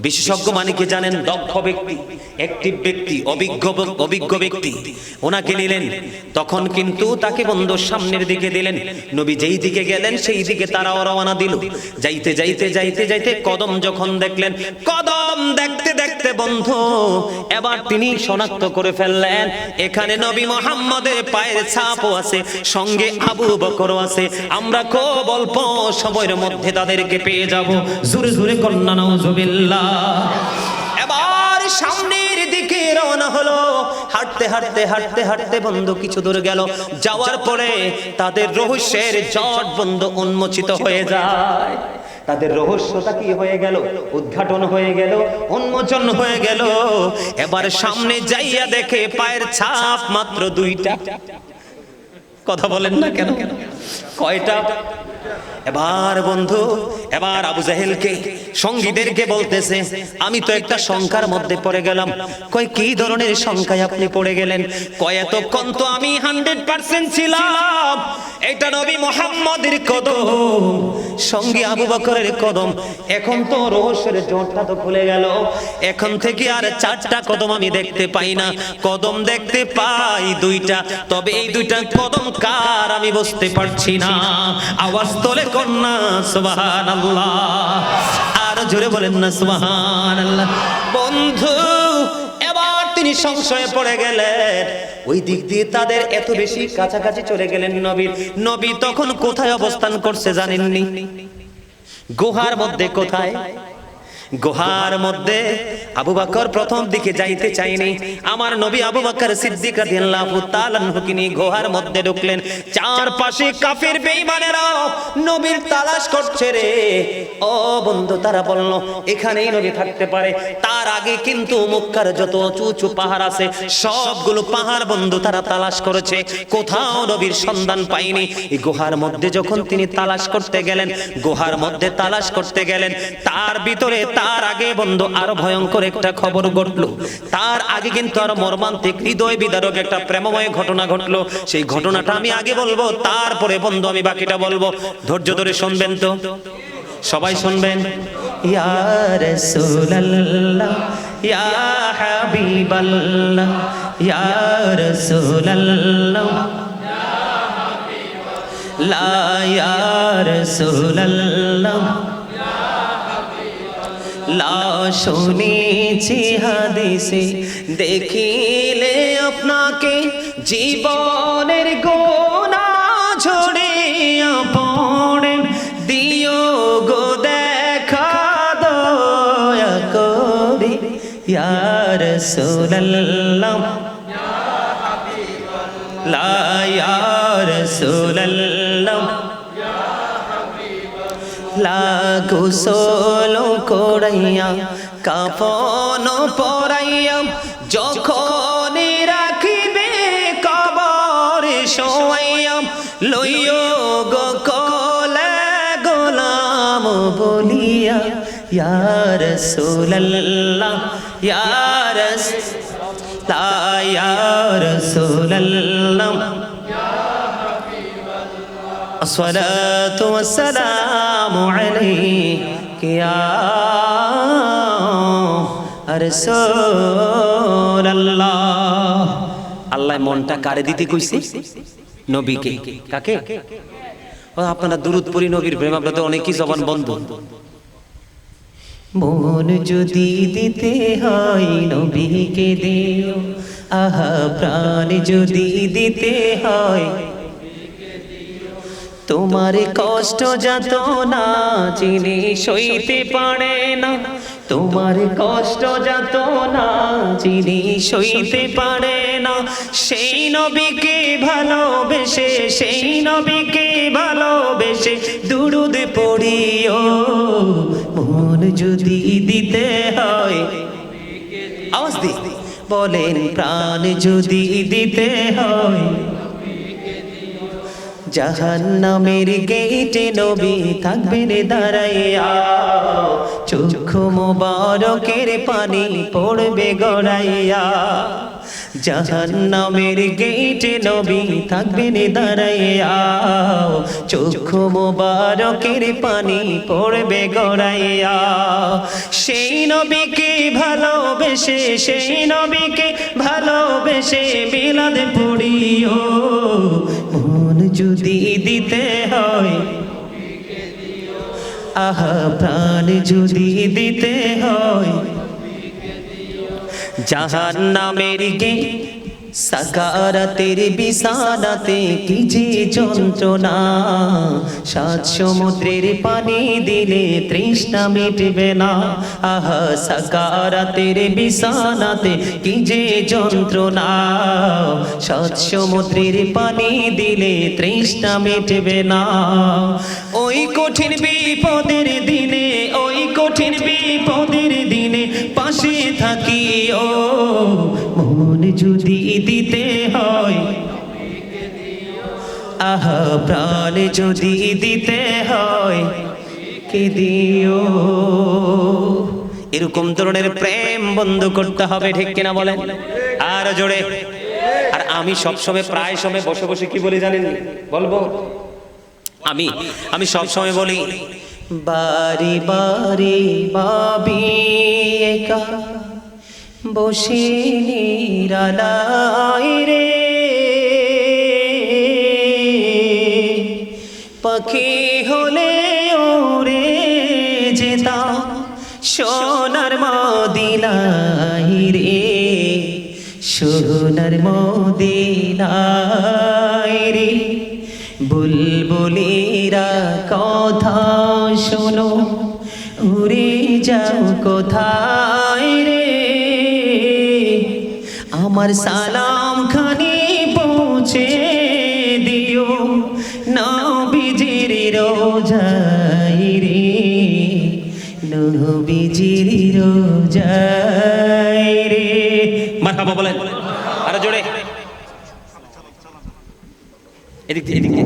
বিশেষজ্ঞ মানে কি জানেন? দক্ষ ব্যক্তি, অ্যাক্টিভ ব্যক্তি, অভিজ্ঞ ব্যক্তি, ওনাকে নিলেন। তখন কিন্তু তাকে বন্ধু সামনের দিকে দিলেন। নবী যেই দিকে গেলেন সেই দিকে তারাও রওনা দিল। যাইতে যাইতে যাইতে যাইতে কদম যখন দেখলেন, কদম দেখতে দেখতে বন্ধু এবার তিনি শনাক্ত করে ফেললেন, এখানে নবী মুহাম্মদের পায়ের ছাপও আছে, সঙ্গে আবু বকরও আছে, আমরা খুব অল্প সময়ের মধ্যে তাদেরকে পেয়ে যাব। জোরে জোরে কন্যা নাউজুবিল্লাহ। এবার সামনের দিকে রওনা হলো। হাঁটতে হাঁটতে হাঁটতে হাঁটতে বন্ধু কিছু দূর গেল, যাওয়ার পরে তাদের রহস্যের জট বন্ধু উন্মোচিত হয়ে যায়। তাদের রহস্যটা কি হয়ে গেল? উদ্ঘাটন হয়ে গেল, উন্মোচন হয়ে গেল। এবার সামনে যাইয়া দেখে পায়ের ছাপ মাত্র দুইটা। কথা বলেন না কেন? কয়টা? এবার বন্ধু, এবার আবু জাহেলকে সঙ্গীদেরকে বলতেছে, আমি তো একটা সংখ্যার মধ্যে পড়ে গেলাম। কয় কি ধরনের সংখ্যায় আপনি পড়ে গেলেন? কয় এতক্ষণ তো আমি 100% ছিলাম, এটা নবী মুহাম্মদের কদম, সঙ্গে আবু বকরের কদম। এখন তো রহস্যের জটটা তো খুলে গেল, এখন থেকে আর চারটা কদম আমি দেখতে পাই না, কদম দেখতে পাই দুইটা। তবে এই দুইটা কদম কার আমি বুঝতে পারছি না। আওয়াজ তোলে কন্যা সুবহানাল্লাহ, আর জোরে বলেন না সুবহানাল্লাহ। বন্ধু এবার তিনি সংশয়ে পড়ে গেলেন, ওই দিক দিয়ে তাদের এত বেশি কাছাকাছি চলে গেলেন নবীর। নবী তখন কোথায় অবস্থান করছে জানেননি? গুহার মধ্যে। কোথায়? গুহার মধ্যে। আবু বকর প্রথম দিকে যাইতে চাইনি, আমার নবী আবু বকর সিদ্দিক রাদিয়াল্লাহু তাআলা আনহুকে নিয়ে গুহার মধ্যে ঢুকলেন। চারপাশে কাফের বেঈমানেরা নবীর তালাশ করছে রে। ও বন্ধু, তারা বলল এখানেই নবী থাকতে পারে। তার আগে কিন্তু মক্কার যত উঁচু উঁচু পাহাড় আছে সবগুলো পাহাড় বন্ধু তারা তালাশ করেছে, কোথাও নবীর সন্ধান পায়নি। এই গুহার মধ্যে যখন তিনি তালাশ করতে গেলেন, গুহার মধ্যে তালাশ করতে গেলেন, তার ভিতরে তার আগে বন্ধু আরো ভয়ঙ্কর একটা খবর ঘটলো। তার আগে কিন্তু আরো মর্মান্তিক হৃদয় বিদারক একটা প্রেমময় ঘটনা ঘটলো। সেই ঘটনাটা আমি আগে বলবো, তারপরে বন্ধু আমি বাকিটা বলবো। ধৈর্য ধরে শুনবেন তো, সবাই শুনবেন। ইয়া রাসূলুল্লাহ ইয়া হাবিবাল্লাহ ইয়া রাসূলাল্লাহ লা ইয়া রাসূলাল্লাহ লা শুনেছি হাদিসে দেখিলে আপনাকে জীবনের গুনাহ ঝরিয়া পড়ে দিও গো দেখা দয়া করে ইয়া রাসূলাল্লাহ লা ইয়া রাসূলাল্লাহ লা গোসল করাইয়া কাফন পরাইয়া যখন রাখিবে কবরে শোয়াইয়া লইও গো কোলে গোলাম বলিয়া ইয়া রাসূলাল্লাহ ইয়া রাসূলাল্লাহ ইয়া রাসূলাল্লাহ الصلاة والسلام عليك يا رسول الله আল্লাহ মনটা কারে দিতে কইছে নবীকে কাকে ও আপনারা দুরূদ পড়ি নবীর প্রেম আপনাদের অনেকই জবান বন্ধ মন যদি দিতে হয় নবীকে দিও আহা প্রাণ যদি দিতে হয় তোমার কষ্ট যাতনা যিনি সইতে পারে না তোমার কষ্ট যাতনা যিনি সইতে পারে না সেই নবীকে ভালোবেসে সেই নবীকে ভালোবেসে দুরূদ পড়িও মন যদি দিতে হয় আওয়াজ দি বলেন প্রাণ যদি দিতে হয় জাহান্নামের গেটে নবী থাকবেন দাঁড়াইয়া চক্ষু মোবারকের পানি পড়বে গড়াইয়া জাহান্নামের গেটে নবী থাকবেন দাঁড়াইয়া চক্ষু মোবারকের পানি পড়বে গড়াইয়া সেই নবীকে ভালোবেসে সেই নবীকে ভালোবেসে মিলাদ পড়িও মন যদি দিতে হয় আহা প্রাণ যদি দিতে হয় জাহান্নামের গে সাকারাতের বিছানাতে কি যে যন্ত্রণা সাত সমুদ্রের পানি দিলে তৃষ্ণা মিটবে না আহা সাকারাতের বিছানাতে কি যে যন্ত্রণা সাত সমুদ্রের পানি দিলে তৃষ্ণা মিটবে না ওই কঠিন বিপদের দিনে ওই কঠিন বিপদের দিনে পাশে থাকিও মন যদি দিতে হয় আহা প্রাণ যদি দিতে হয় কে দিও এরকম ধরনের প্রেম বন্ধ করতে হবে ঠিক কিনা বলেন আর জোরে আর আমি সব সময় প্রায় সময় বসে বসে কি বলি জানেন বলবো আমি সব সময় বলি বারে বারে ভাবি একা বসে নিরালায় রে পাখি হলে ওরে যেতাম সোনার মদিনায় রে সোনার মদিনায় রে বুলবুলিরা কথা শোনো উড়ে যাও কোথায় রে আমার সালাম খানি পৌঁছে দিও নবীজির রোজায় রে নবীজির রোজায় রে মারহাবা বলেন আরে জোরে এদিকে এদিকে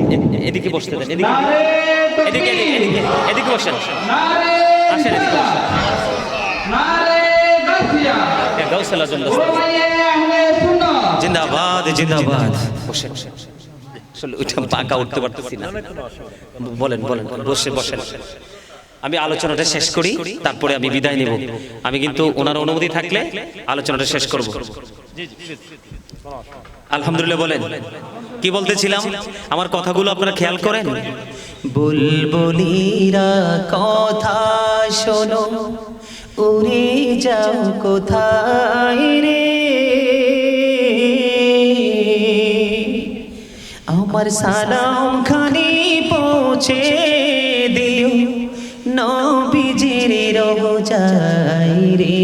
এদিকে বসতে দেন এদিকে এদিকে এদিকে এদিকে বসেন আসেন এদিকে বসেন গাউসুল আজম জিন্দাবাদ জিন্দাবাদ বসেন আসলে ওইটা পাকা উঠতে পারতেছি না বলেন বলেন বসে বসেন আমি আলোচনাটা শেষ করি, তারপরে আমি বিদায় নেব। আমি কিন্তু ওনার অনুমতি থাকলে আলোচনাটা শেষ করব। আলহামদুলিল্লাহ বলেন। কি বলতেছিলাম? আমার কথাগুলো আপনারা খেয়াল করেন। বুলবুলিরা কথা শোনো, উড়ে যাও কোথায় রে, আমার সালাম খানি পৌঁছে দিও নবীজির রোজায় রে,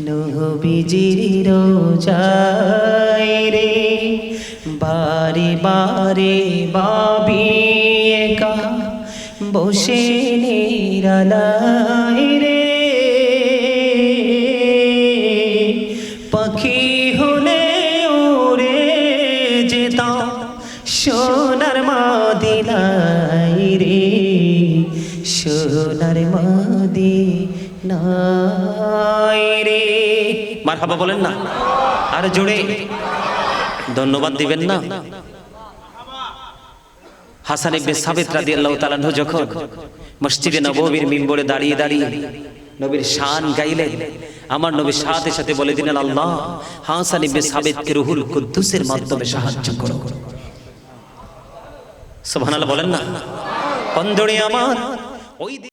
নবীজির রোজায় রে। বারে বারে ভাবি একা বসে নিরালায় রে, পাখি হলে উড়ে যেতাম সোনার মদিনায় রে, সোনার মদিনায় রে। মারহাবা বলেন না আর জোরে ধন্যবাদ দিবেন না। হাসান ইবনে সাবিত রাদিয়াল্লাহু তাআলা আনহু যখন মসজিদে নববীর মিম্বরে দাঁড়িয়ে দাঁড়িয়ে নবীর শান গাইলেন, আমার নবী সাথে সাথে বলে দিলেন, আল্লাহ হাসান ইবনে সাবিতকে রুহুল কুদ্দুসের মাধ্যমে সাহায্য করো। সুবহানাল্লাহ বলেন না। বন্ধুরে আমার, ওই